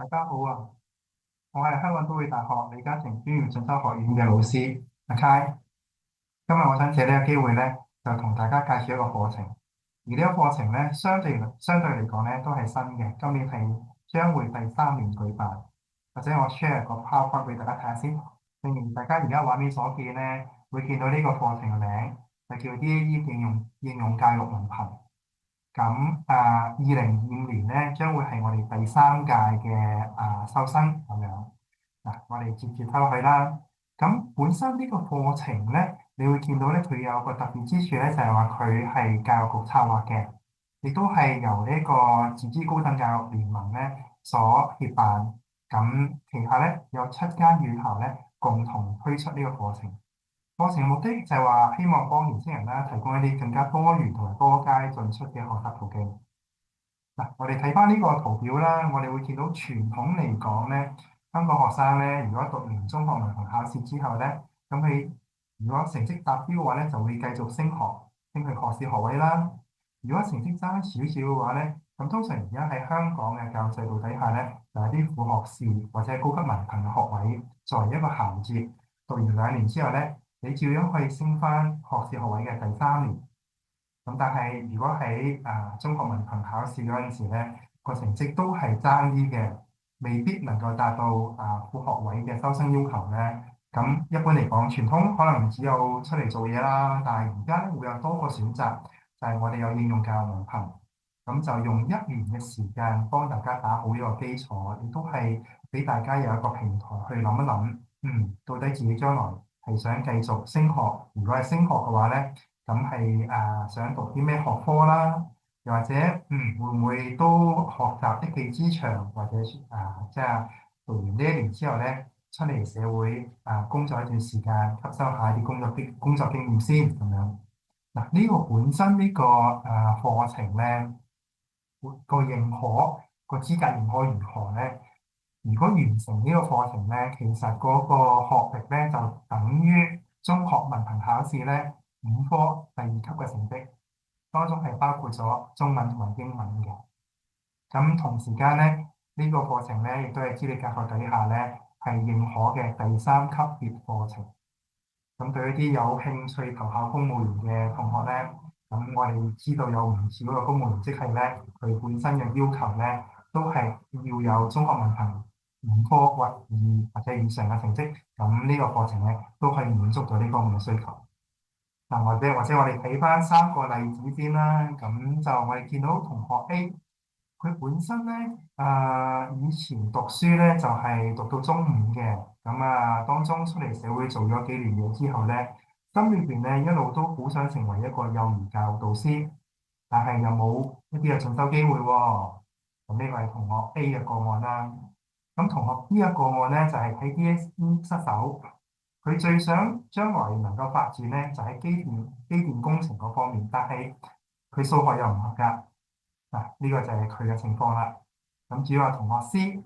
大家好啊！我係香港都會大學李嘉誠專業進修學院嘅老師阿 Kai。今日我想借呢個機會咧，就同大家介紹一個課程。而呢個課程咧，相對嚟講咧，都係新嘅。今年係將會第三年舉辦。或者我 share 個 PowerPoint 俾大家睇下先。正如大家而家畫面所見咧，會見到呢個課程嘅名就叫 DAE 應用教育文憑。咁2025年咧，將會係我哋第三屆嘅收生咁樣。嗱，我哋接住睇落去啦。咁本身呢個課程咧，你會見到咧，佢有個特別之處咧，就係話佢係教育局策劃嘅，亦都係由呢個自資高等教育聯盟咧所協辦。咁旗下咧有7間院校咧共同推出呢個課程。課程嘅目的就係話希望幫年輕人啦提供一啲更加多元同埋多階進出嘅學習途徑。嗱，我哋睇翻呢個圖表啦，我哋會見到傳統嚟講咧，香港學生咧，如果讀完中學文憑考試之後咧，咁佢如果成績達標嘅話咧，就會繼續升去學士學位啦。如果成績差少少嘅話咧，咁通常而家喺香港嘅教育制度底下咧，就係啲副學士或者係高級文憑嘅學位作為一個銜接，讀完2年之後咧，你照樣可以升翻學士學位嘅第三年。咁但係如果喺中學文憑考試嗰陣時咧，個成績都係爭啲嘅，未必能夠達到副學位嘅收生要求咧。咁一般嚟講，傳統可能只有出嚟做嘢啦，但係而家咧會有多個選擇，就係我哋有應用教育文憑，咁就用1年嘅時間幫大家打好呢個基礎，亦都係俾大家有一個平台去諗一諗，到底自己將來係想繼續升學，如果係升學嘅話咧。咁係想讀啲咩學科啦，又或者會唔會都學習一技之長，或者即係讀完呢1年之後咧，出嚟社會工作一段時間，吸收下啲工作經驗先咁樣。嗱，呢個本身呢個課程咧，個認可個資格認可如何咧？如果完成呢個課程咧，其實嗰個學歷咧就等於中學文憑考試咧5科第2級嘅成績，當中係包括咗中文同埋英文嘅。咁同時間咧，呢個課程咧亦都係資歷教學底下咧係認可嘅第3級別課程。咁對於啲有興趣投考公務員嘅同學咧，咁我哋知道有唔少嘅公務員職系咧，佢本身嘅要求咧都係要有中學文憑5科或者以上嘅成績，咁呢個課程咧都可以滿足到呢方面嘅需求。嗱，或者我哋睇翻3個例子先啦。咁就我哋見到同學 A，佢本身咧以前讀書咧就係讀到中五嘅，咁當中出嚟社會做咗幾年嘢之後咧，心裏邊咧一路都好想成為一個幼兒教育導師，但係又冇一啲嘅進修機會喎。咁呢個係同學 A 嘅個案啦。咁同學 B 嘅個案咧就係喺 DSE 失手。佢最想將來能夠發展咧，就喺機電工程嗰方面，但係佢數學又唔合格，嗱，呢個就係佢嘅情況啦。咁至於話同學 C，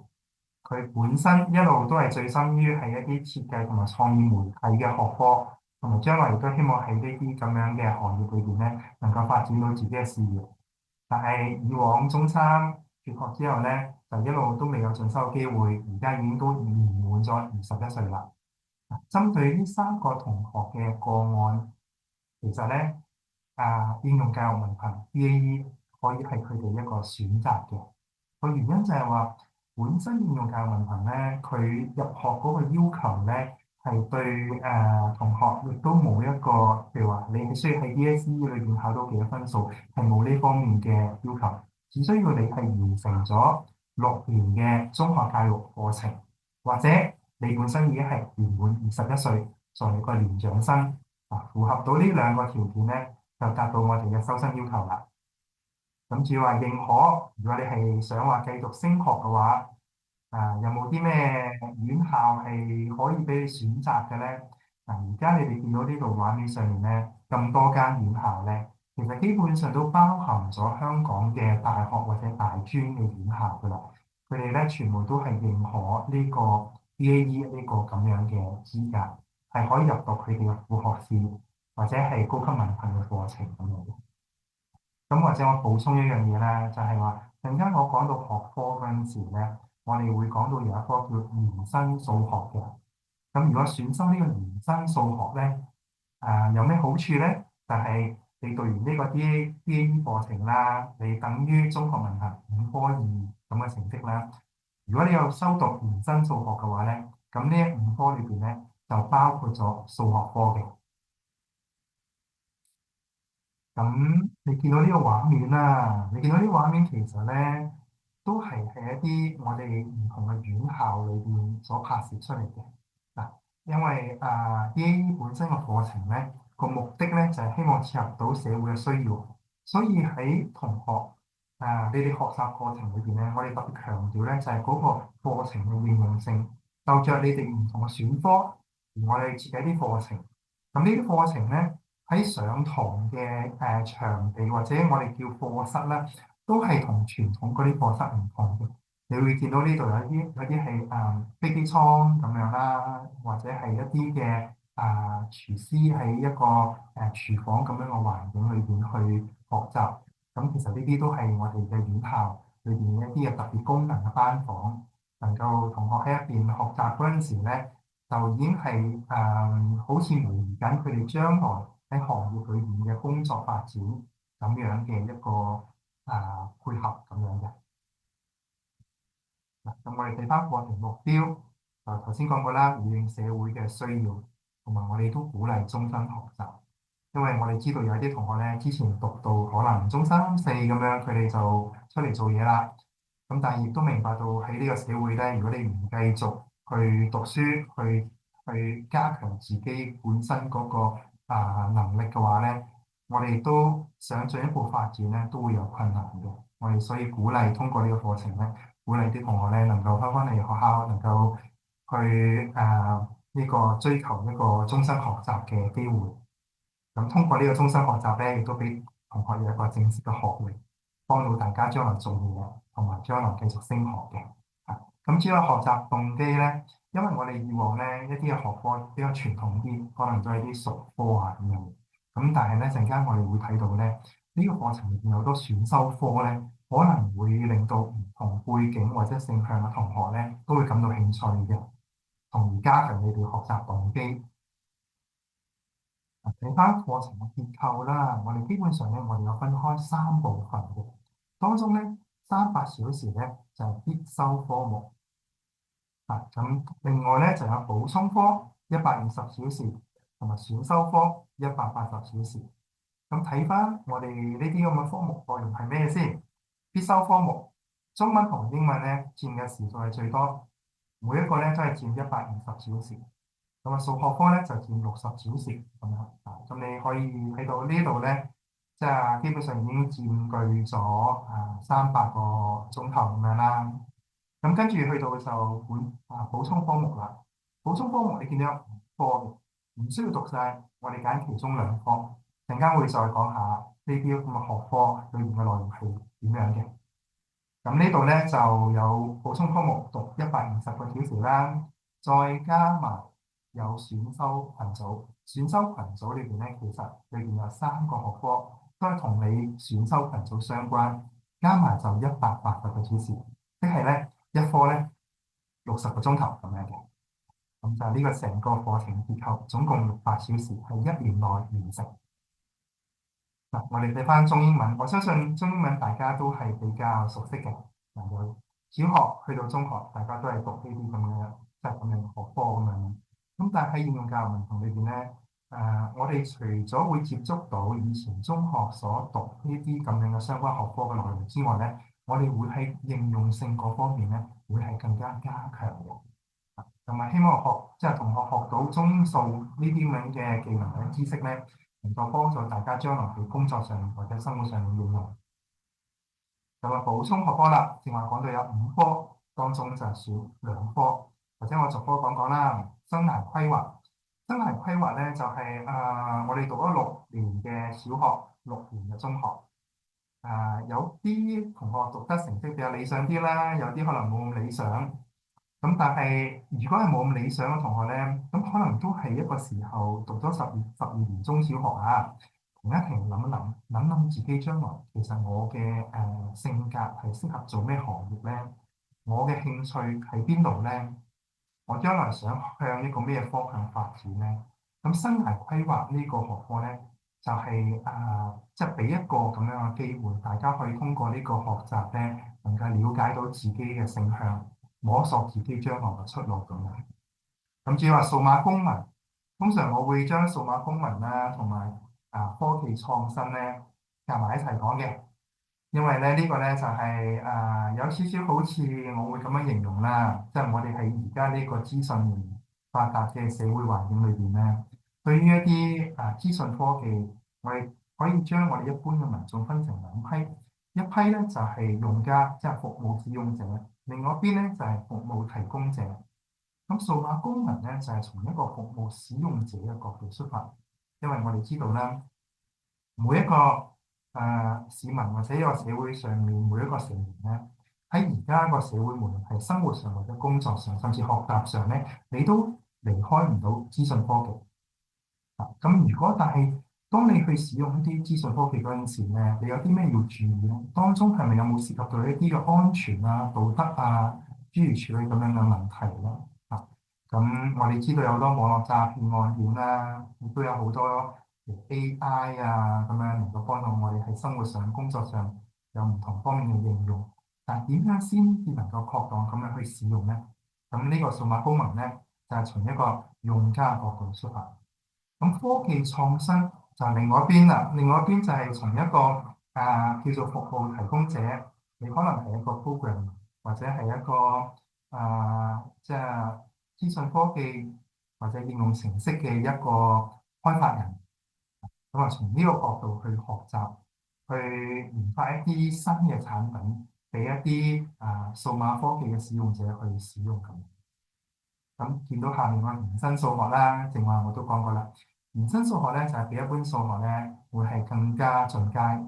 佢本身一路都係醉心於係一啲設計同埋創意媒體嘅學科，同埋將來亦都希望喺呢啲咁樣嘅行業裏邊咧，能夠發展到自己嘅事業。但係以往中三輟學之後咧，就一路都未有進修機會，而家已經都年滿咗21歲啦。針對呢3個同學嘅個案，其實咧應用教育文憑 DAE 可以係佢哋一個選擇嘅。個原因就係話，本身應用教育文憑咧，佢入學嗰個要求咧，係對同學亦都冇一個，譬如話你係需要喺 DSE 裏邊考到幾多分數，係冇呢方面嘅要求，只需要你係完成咗6年嘅中學教育課程，或者你本身已經係年滿21歲，作為一個年長生，符合到呢2個條件咧，就達到我哋嘅收生要求啦。咁至於話認可，如果你係想話繼續升學嘅話，有冇啲咩院校係可以俾你選擇嘅咧？而家你哋見到呢度畫面上面咧，咁多間院校咧，其實基本上都包含咗香港嘅大學或者大專嘅院校噶啦。佢哋咧全部都係認可呢個 DAE 呢個咁樣嘅資格，係可以入讀佢哋嘅副學士或者係高級文憑嘅課程咁樣嘅。咁或者我補充一樣嘢咧，就係話陣間我講到學科嗰陣時咧，我哋會講到有一科叫延伸數學嘅。咁如果選修呢個延伸數學咧，有咩好處咧？就係、你讀完呢個 DAE 課程啦，你等於中學文憑5科2咁嘅成績啦。如果你有修讀延伸數學嘅話咧，咁呢5科裏邊咧就包括咗數學科嘅。咁你見到呢個畫面啦，你見到呢個畫面其實咧都係一啲我哋唔同嘅院校裏邊所拍攝出嚟嘅。嗱，因為DAE 本身個課程咧個目的咧就係希望切合到社會嘅需要，所以喺同學你哋學習過程裏邊咧，我哋特別強調咧就係嗰個課程嘅應用性，就着你哋唔同嘅選科，而我哋設計啲課程。咁呢啲課程咧喺上堂嘅場地或者我哋叫課室啦，都係同傳統嗰啲課室唔同嘅。你會見到呢度有啲係飛機艙咁樣啦，或者係一啲嘅廚師喺一個廚房咁樣嘅環境裏邊去學習。咁其實呢啲都係我哋嘅院校裏邊一啲嘅特別功能嘅班房，能夠同學喺一邊學習嗰陣時咧，就已經係好似模擬緊佢哋將來喺行業裏邊嘅工作發展咁樣嘅一個配合咁樣嘅。嗱，咁我哋睇翻課程目標，頭先講過啦，回應社會嘅需要，同埋我哋都鼓勵終身學習，因為我哋知道有啲同學咧之前讀到可能中三四咁樣，佢哋就出嚟做嘢啦。咁但係亦都明白到喺呢個社會咧，如果你唔繼續去讀書，去加強自己本身嗰個能力嘅話咧，我哋都想進一步發展咧，都會有困難嘅。我哋所以鼓勵通過呢個課程咧，鼓勵啲同學咧能夠翻嚟學校，能夠去呢個追求一個終身學習嘅機會。咁通過呢個終身學習咧，亦都俾同學有一個正式嘅學歷，幫到大家將來做嘢，同埋將來繼續升學嘅。咁至於學習動機咧，因為我哋以往咧一啲嘅學科比較傳統啲，可能都係啲術科啊咁樣。咁但係咧陣間我哋會睇到咧，呢個課程入邊有好多選修科咧，可能會令到唔同背景或者性向嘅同學咧都會感到興趣嘅，從而加強你哋學習動機。睇翻課程嘅結構啦，我哋基本上咧，我哋有分開3部分嘅。當中咧300小時咧就係必修科目。咁另外咧就有補充科120小時，同埋選修科180小時。咁睇翻我哋呢啲咁嘅科目內容係咩先？必修科目中文同英文咧佔嘅時數係最多，每一個咧都係佔120小時。咁啊，數學科咧就佔60小時咁樣。咁你可以睇到呢度咧，即係基本上已經佔據咗300個鐘頭咁樣啦。咁跟住去到就補充科目啦。補充科目你見到有5科嘅，唔需要讀晒，我哋揀其中2科。陣間會再講下呢啲咁嘅學科裏面嘅內容係點樣嘅。咁呢度咧就有補充科目讀120個小時啦，再加埋有選修群組。選修群組裏邊咧，其實裏邊有3個學科都係同你選修群組相關，加埋就180個小時，即係咧一科咧60個鐘頭咁樣嘅。咁就係呢個成個課程結構，總共600小時，係1年內完成。嗱，我哋睇翻中英文，我相信中英文大家都係比較熟悉嘅。嗱，由小學去到中學，大家都係讀呢啲咁嘅，即係咁樣嘅學科咁樣。咁但係喺應用教育文憑裏邊咧，我哋除咗會接觸到以前中學所讀呢啲咁樣嘅相關學科嘅內容之外咧，我哋會喺應用性嗰方面咧，會係更加加強嘅。同埋希望即係同學學到中英數呢啲咁樣嘅技能或者知識咧，能夠幫助大家將來喺工作上或者生活上面應用。咁啊，補充學科啦，正話講到有5科，當中就係選2科，或者我逐科講講啦。生涯規劃，生涯規劃咧就係我哋讀咗6年嘅小學，6年嘅中學。有啲同學讀得成績比較理想啲啦，有啲可能冇咁理想。咁但係如果係冇咁理想嘅同學咧，咁可能都係一個時候讀咗12年中小學啊，停一停諗一諗，諗諗自己將來其實我嘅性格係適合做咩行業咧？我嘅興趣喺邊度咧？我將來想向一個咩方向發展咧？咁生涯規劃呢個學科咧，就係即係俾一個咁樣嘅機會，大家可以通過呢個學習咧，能夠了解到自己嘅性向，摸索自己將來嘅出路咁樣。咁至於話數碼公民，通常我會將數碼公民啦同埋科技創新咧夾埋一齊講嘅。因為咧呢個咧就係有少少好似我會咁樣形容啦，即係我哋喺而家呢個資訊發達嘅社會環境裏邊咧，對於一啲資訊科技，我哋可以將我哋一般嘅民眾分成兩批，一批咧就係用家，即係服務使用者，另外一邊咧就係服務提供者。咁數碼公民咧就係從一個服務使用者嘅角度出發，因為我哋知道咧。每一個市民或者一個社會上面每一個成員咧，喺而家個社會，無論係生活上或者工作上，甚至學習上咧，你都離開唔到資訊科技。咁如果但係當你去使用一啲資訊科技嗰陣時咧，你有啲咩要注意咧？當中係咪有冇涉及到一啲嘅安全啊、道德啊、諸如此類咁樣嘅問題咧？咁我哋知道有好多網絡詐騙案件啦，亦都有好多 AI 咁樣能夠幫到我哋喺生活上、工作上有唔同方面嘅應用。但係點樣先至能夠確當咁樣去使用咧？咁呢個數碼公民咧，就係從一個用家角度出發。咁科技創新就係另外一邊啦，另外一邊就係從一個叫做服務提供者，你可能係一個 program 或者係一個即係資訊科技或者應用程式嘅一個開發人，咁啊從呢個角度去學習，去研發一啲新嘅產品，俾一啲數碼科技嘅使用者去使用咁。咁見到下面個延伸數學啦，正話我都講過啦。延伸數學咧就係比一般數學咧會係更加進階，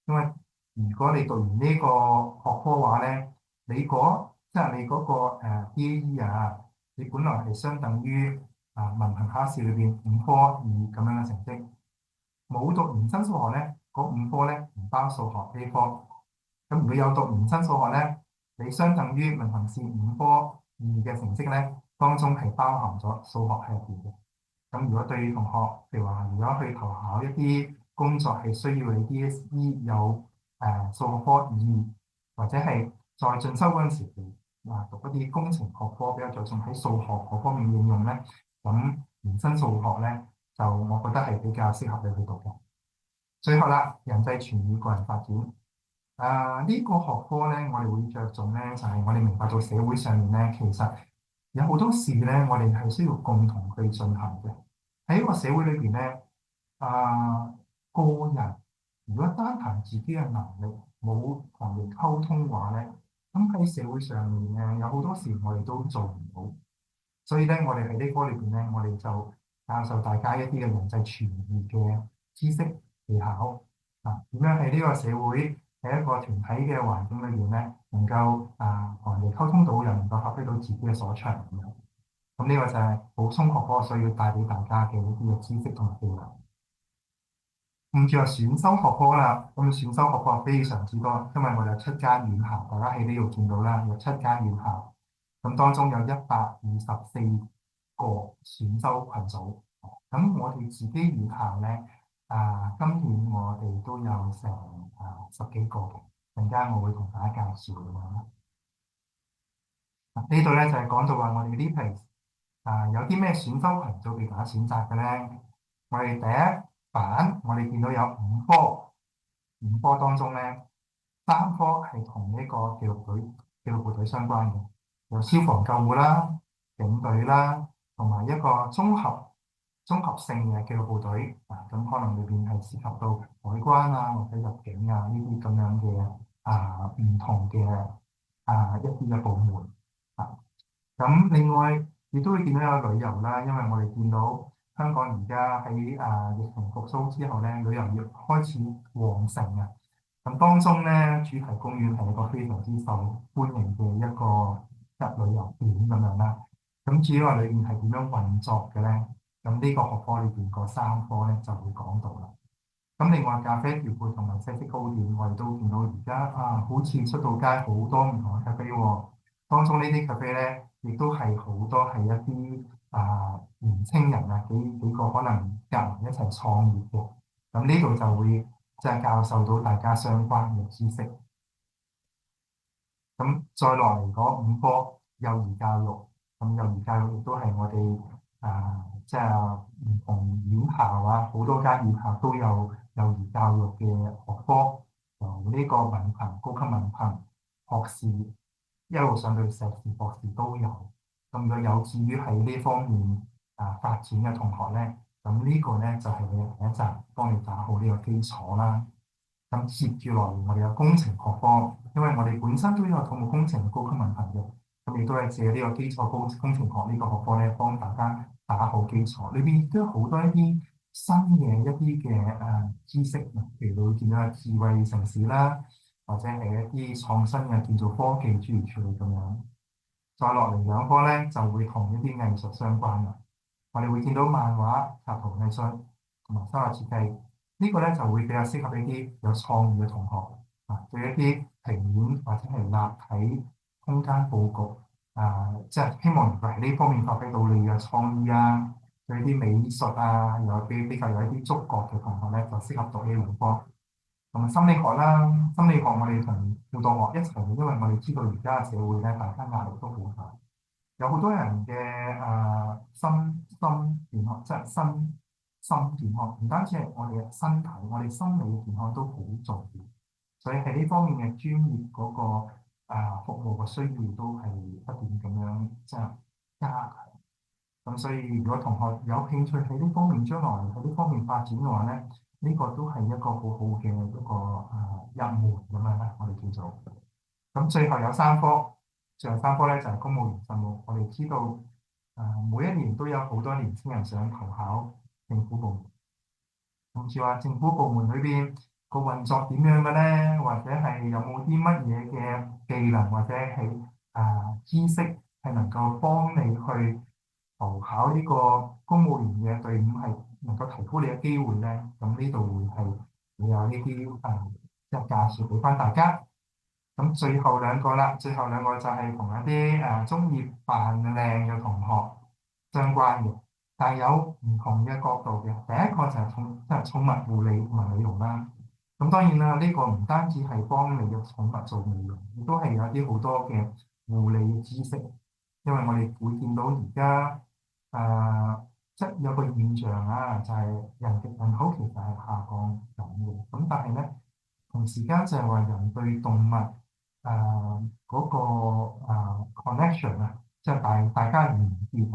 因為如果你讀完呢個學科話咧，即係你嗰個DAE 你本來係相等於文憑考試裏邊5科2咁樣嘅成績，冇讀延伸數學咧，嗰5科咧唔包數學呢科。咁如果有讀延伸數學咧，你相等於文憑試5科2嘅成績咧，當中係包含咗數學喺入邊嘅。咁如果對同學，譬如話，如果去投考一啲工作係需要你 DSE 有數學科2，或者係再進修嗰陣時，讀一啲工程學科比較着重喺數學嗰方面應用咧，咁延伸數學咧就我覺得係比較適合你去讀嘅。最後啦，人際傳與個人發展。呢個學科咧，我哋會着重咧，就係我哋明白到社會上面咧，其實有好多事咧，我哋係需要共同去進行嘅。喺一個社會裏邊咧，啊個人如果單憑自己嘅能力，冇同人溝通嘅話咧，咁喺社會上面咧，有好多事我哋都做唔到。所以咧，我哋喺呢科裏邊咧，我哋就教授大家一啲嘅人際傳譯嘅知識技巧點樣喺呢個社會喺一個團體嘅環境裏邊咧，能夠同人哋溝通到，又能夠發揮到自己嘅所長咁樣。咁呢個就係補充學科需要帶俾大家嘅一啲嘅知識同埋技能。咁仲有選修學科啦，咁選修學科非常之多，因為我哋有7間院校，大家喺呢度見到啦，有7間院校。咁當中有124個選修群組。咁我哋自己院校咧，今年我哋都有成10幾個嘅，陣間我會同大家介紹咁樣。呢度咧就係講到話我哋呢期有啲咩選修群組俾大家選擇嘅咧。我哋第一版我哋見到有5科，5科當中咧3科係同呢個紀律部隊相關嘅，有消防救護啦、警隊啦，同埋一個綜合性嘅紀律部隊咁可能裏邊係涉及到海關或者入境呢啲咁樣嘅唔同嘅一啲嘅部門咁另外亦都會見到有旅遊啦，因為我哋見到香港而家喺疫情復甦之後咧，旅遊業開始旺盛咁當中咧，主題公園係一個非常之受歡迎嘅一個旅遊點咁樣啦。咁至於話裏面係點樣運作嘅咧？咁呢個學科裏邊嗰3科咧就會講到啦。咁另外咖啡調配同埋西式糕點，我哋都見到而家好似出到街好多唔同嘅咖啡喎。當中呢啲 cafe 咧，亦都係好多係一啲年青人啊，幾個可能夾埋一齊創業嘅。咁呢度就會即係教授到大家相關嘅知識。咁再落嚟嗰五科幼兒教育，咁幼兒教育亦都係我哋即係唔同院校啊，好多間院校都有幼兒教育嘅學科，由呢個文憑、高級文憑、學士一路上到碩士、博士都有。咁如果有志於喺呢方面發展嘅同學咧，咁呢個咧就係你第一集幫你打好呢個基礎啦。咁接住落嚟，我哋有工程學科，因為我哋本身都有土木工程嘅高級文憑嘅，咁亦都係借呢個基礎工程學呢個學科咧，幫大家打好基礎。裏邊亦都有好多一啲新嘅一啲嘅知識，譬如你會見到嘅智慧城市啦，或者係一啲創新嘅建造科技諸如此類咁樣。再落嚟兩科咧，就會同一啲藝術相關啦。我哋會見到漫畫、插圖藝術同埋沙畫設計。呢個咧就會比較適合一啲有創意嘅同學對一啲平面或者係立體空間佈局即係希望喺呢方面發揮到你嘅創意啊，對啲美術有比較有一啲觸覺嘅同學咧，就適合讀呢兩科。同埋心理學啦，心理學我哋同輔導學一齊，因為我哋知道而家嘅社會咧，大家壓力都好大。有好多人嘅心健康，即係心健康，唔單止係我哋嘅身體，我哋心理嘅健康都好重要。所以喺呢方面嘅專業嗰個服務嘅需要都係不斷咁樣即係加強。咁所以如果同學有興趣喺呢方面將來喺呢方面發展嘅話咧，呢個都係一個好好嘅一個入門咁樣啦，我哋叫做。咁最後有三科，最後三科咧就係公務員實務。我哋知道每一年都有好多年輕人想投考政府部門，甚至話政府部門裏邊個運作點樣嘅咧，或者係有冇啲乜嘢嘅技能或者係知識係能夠幫你去投考呢個公務員嘅隊伍係能夠提高你嘅機會咧。咁呢度會有呢啲即係介紹俾翻大家。咁最後兩個啦，最後兩個就係同一啲中意扮靚嘅同學相關嘅，但係有唔同嘅角度嘅。第一個就係寵物護理同埋美容啦。咁當然啦，呢個唔單止係幫你嘅寵物做美容，亦都係有啲好多嘅護理嘅知識。因為我哋會見到而家即係有個現象就係人口其實係下降緊嘅。咁但係咧，同時間就係話人對動物嗰個connection即係大家連結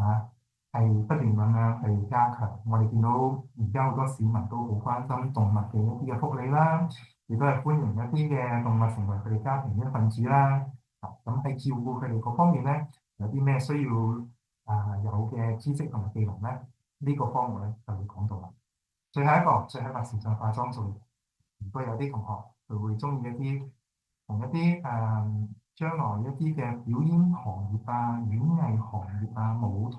係不斷咁樣去加強。我哋見到而家好多市民都好關心動物嘅一啲嘅福利啦，亦都係歡迎一啲嘅動物成為佢哋家庭嘅一份子啦。咁喺照顧佢哋嗰方面咧，有啲咩需要有嘅知識同埋技能咧？呢個方面咧就會講到啦。最後一個時尚化妝做。如果有啲同學佢會中意一啲同一啲將來一啲嘅表演行業演藝行業舞台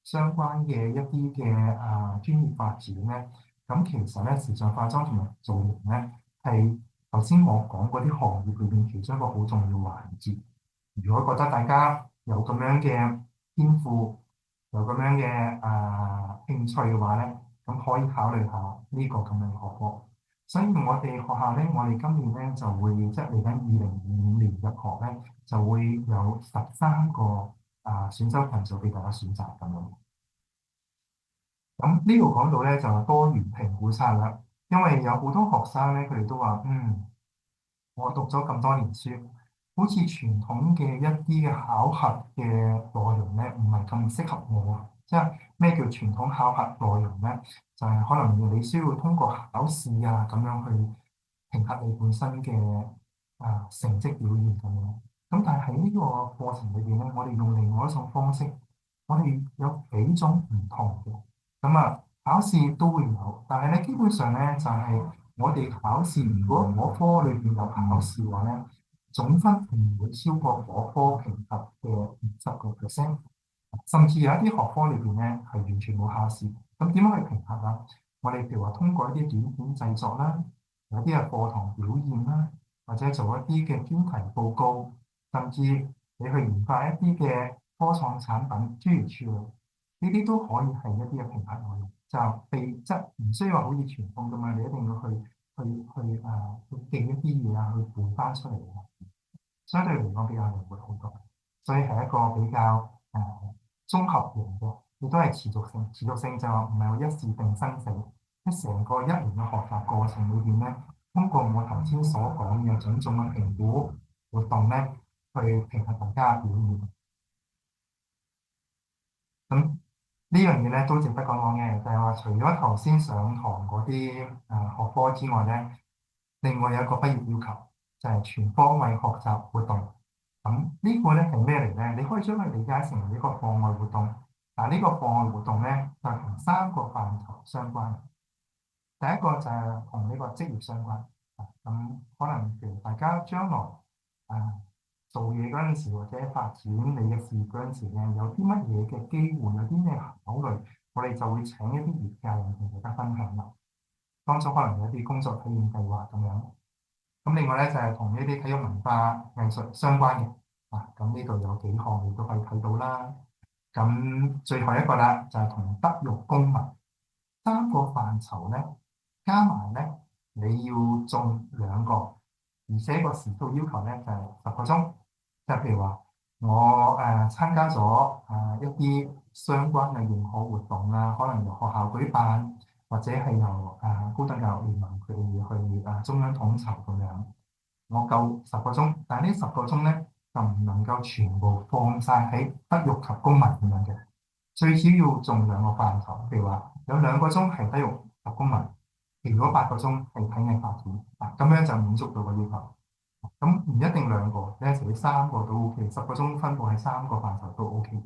相關嘅一啲嘅專業發展咧，咁其實咧時尚化妝同埋造型咧係頭先我講嗰啲行業裏邊其中一個好重要環節。如果覺得大家有咁樣嘅天賦，有咁樣嘅興趣嘅話咧，咁可以考慮下呢個咁樣嘅學科。所以我哋學校咧，我哋今年咧就會即係嚟緊2025年入學咧，就會有13個選修群組俾大家選擇咁樣。咁呢度講到咧就係多元評估策略，因為有好多學生咧，佢哋都話我讀咗咁多年書，好似傳統嘅一啲嘅考核嘅內容咧，唔係咁適合我。即係咩叫傳統考核內容咧？就係可能你需要通過考試咁樣去評核你本身嘅成績表現咁樣。咁但係喺呢個過程裏邊咧，我哋用另外一種方式，我哋有幾種唔同嘅。咁考試都會有，但係咧基本上咧就係我哋考試，如果嗰科裏邊有考試嘅話咧，總分唔會超過嗰科評核嘅50%，甚至有一啲學科裏邊咧係完全冇考試。咁點樣去評核我哋譬如話通過一啲短片製作啦，有啲係課堂表現啦，或者做一啲嘅專題報告，甚至你去研發一啲嘅科創產品，諸如此類，呢啲都可以係一啲嘅評核內容，就被即唔需要話好似傳統咁樣，你一定要去記一啲嘢啊，去背翻出嚟啊，相對嚟講比較靈活好多，所以係一個比較綜合型嘅，亦都係持續性。持續性就唔係話一試定生死，喺成個一年嘅學習過程裏邊咧，通過我頭先所講嘅種種嘅評估活動咧，去評核大家嘅表現。咁呢樣嘢咧都值得講講嘅，就係話除咗頭先上堂嗰啲學科之外咧，另外有一個畢業要求就係全方位學習活動。咁呢個咧係咩嚟咧？你可以將佢理解成為一個課外活動。嗱，呢個課外活動咧就係同三個範疇相關。第一個就係同呢個職業相關。咁可能譬如大家將來啊做嘢嗰陣時，或者發展你嘅事業嗰陣時咧，有啲乜嘢嘅機會，有啲咩考慮，我哋就會請一啲業界人同大家分享啦。當中可能有一啲工作體驗計劃咁樣。咁另外咧就係同呢啲體育文化藝術相關嘅。咁呢度有幾項你都可以睇到啦。咁最後一個啦，就係同德育公民三個範疇咧，加埋咧，你要中2個，而且個時數要求咧就係10個鐘。即係譬如話，我參加咗一啲相關嘅認可活動啦，可能由學校舉辦，或者係由高等教育聯盟佢哋去中央統籌咁樣。我夠十個鐘，但係呢10個鐘咧就唔能夠全部放晒喺德育及公民咁樣嘅，最少要中2個範疇。譬如話有2個鐘係德育及公民，其餘8個鐘係體藝發展，咁樣就滿足到個要求。咁唔一定2個，你一齊3個都 OK，10個鐘分佈喺3個範疇都 OK。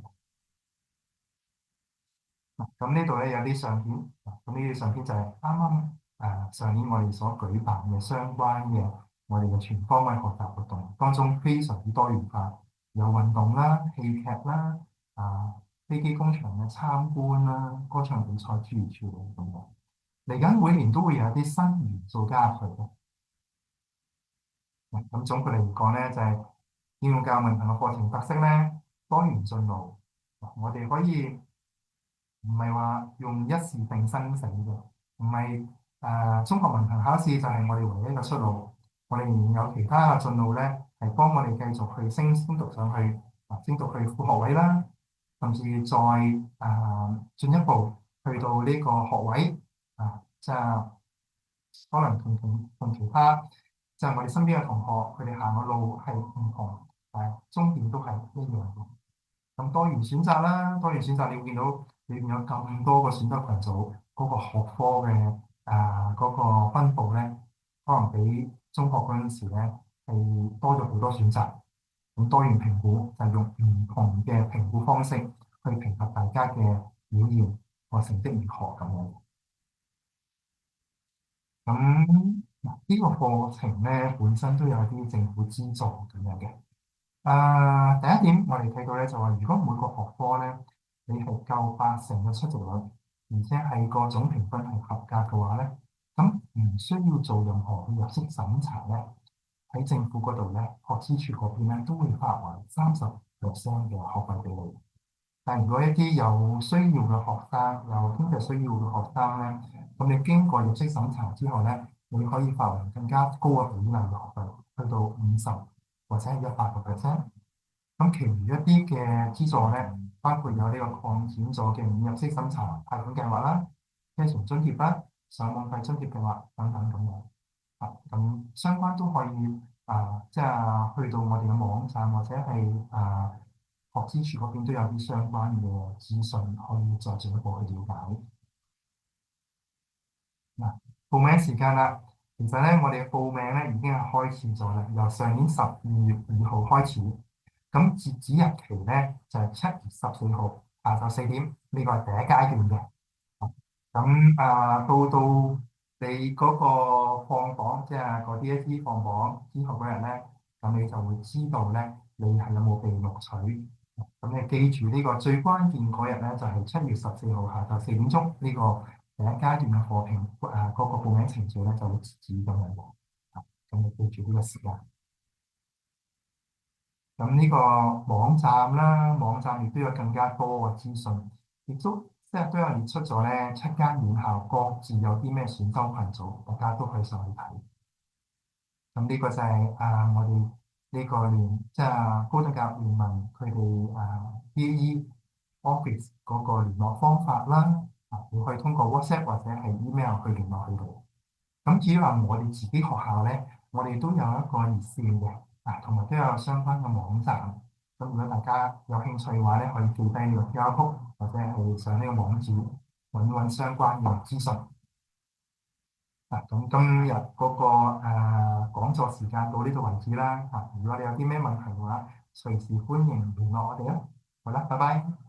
咁呢度咧有啲相片，咁呢啲相片就係啱啱上年我哋所舉辦嘅相關嘅我哋嘅全方位學習活動，當中非常之多元化，有運動啦、戲劇啦、飛機工場嘅參觀啦、歌唱比賽諸如此類咁樣。嚟緊每年都會有啲新元素加入去嘅。咁總括嚟講咧，就係應用教育文憑嘅課程特色咧，多元進路。我哋可以唔係話用一試定生死嘅，唔係中學文憑考試就係我哋唯一嘅出路。我哋仍然有其他嘅進路咧，係幫我哋繼續去升讀上去，升讀去副學位啦，甚至再進一步去到呢個學位即係可能同其他即係我哋身邊嘅同學，佢哋行嘅路係唔同，但係終點都係一樣嘅。咁多元選擇啦，多元選擇你會見到裏邊有咁多個選擇群組，嗰個學科嘅嗰個分佈咧，可能比中學嗰陣時咧係多咗好多選擇。咁多元評估就係用唔同嘅評估方式去評核大家嘅表現個成績如何咁樣。咁呢個課程咧本身都有啲政府資助咁樣嘅。第一點我哋睇到咧就話，如果每個學科咧你係夠80%嘅出席率，而且係個總評分係合格嘅話咧，咁唔需要做任何嘅入息審查咧，喺政府嗰度咧，學資處嗰邊咧都會發還30%嘅學費俾你。但如果一啲有需要嘅學生，有經濟需要嘅學生咧，咁你經過入息審查之後咧，你可以發還更加高嘅比例嘅學費，去到50%或者係100%。咁其餘一啲嘅資助咧，包括有呢個擴展咗嘅免入息審查貸款計劃啦、車船津貼啦、上網費津貼計劃等等咁樣。咁相關都可以即係去到我哋嘅網站或者係學資處嗰邊都有啲相關嘅資訊，可以再進一步去了解。嗱，報名時間啦，其實咧我哋嘅報名咧已經係開始咗啦，由上年12月2號開始。咁截止日期咧就係7月14號下晝4點，呢個係第一階段嘅。到你嗰個放榜，即係嗰 DSE 放榜之後嗰日咧，咁你就會知道咧，你係有冇被錄取。咁你記住呢個最關鍵嗰日咧，就係7月14號下晝4點鐘呢個第一階段嘅課程嗰個報名程序咧就會截止咁樣嘅。咁你記住呢個時間。咁呢個網站啦，網站亦都有更加多嘅資訊，亦都即係都有列出咗咧七間院校各自有啲咩選修群組，大家都可以上去睇。咁呢個就係我哋呢個即係高等教育聯盟佢哋DAE Office 嗰個聯絡方法啦。你可以通過 WhatsApp 或者係 email 去聯絡佢哋。咁至於話我哋自己學校咧，我哋都有一個熱線嘅，同埋都有相關嘅網站。咁如果大家有興趣嘅話咧，可以記低呢個 QR code，或者係上呢個網址揾揾相關嘅資訊。咁今日嗰個講座時間到呢度為止啦。如果你有啲咩問題嘅話，隨時歡迎聯絡我哋啊。好啦，拜拜。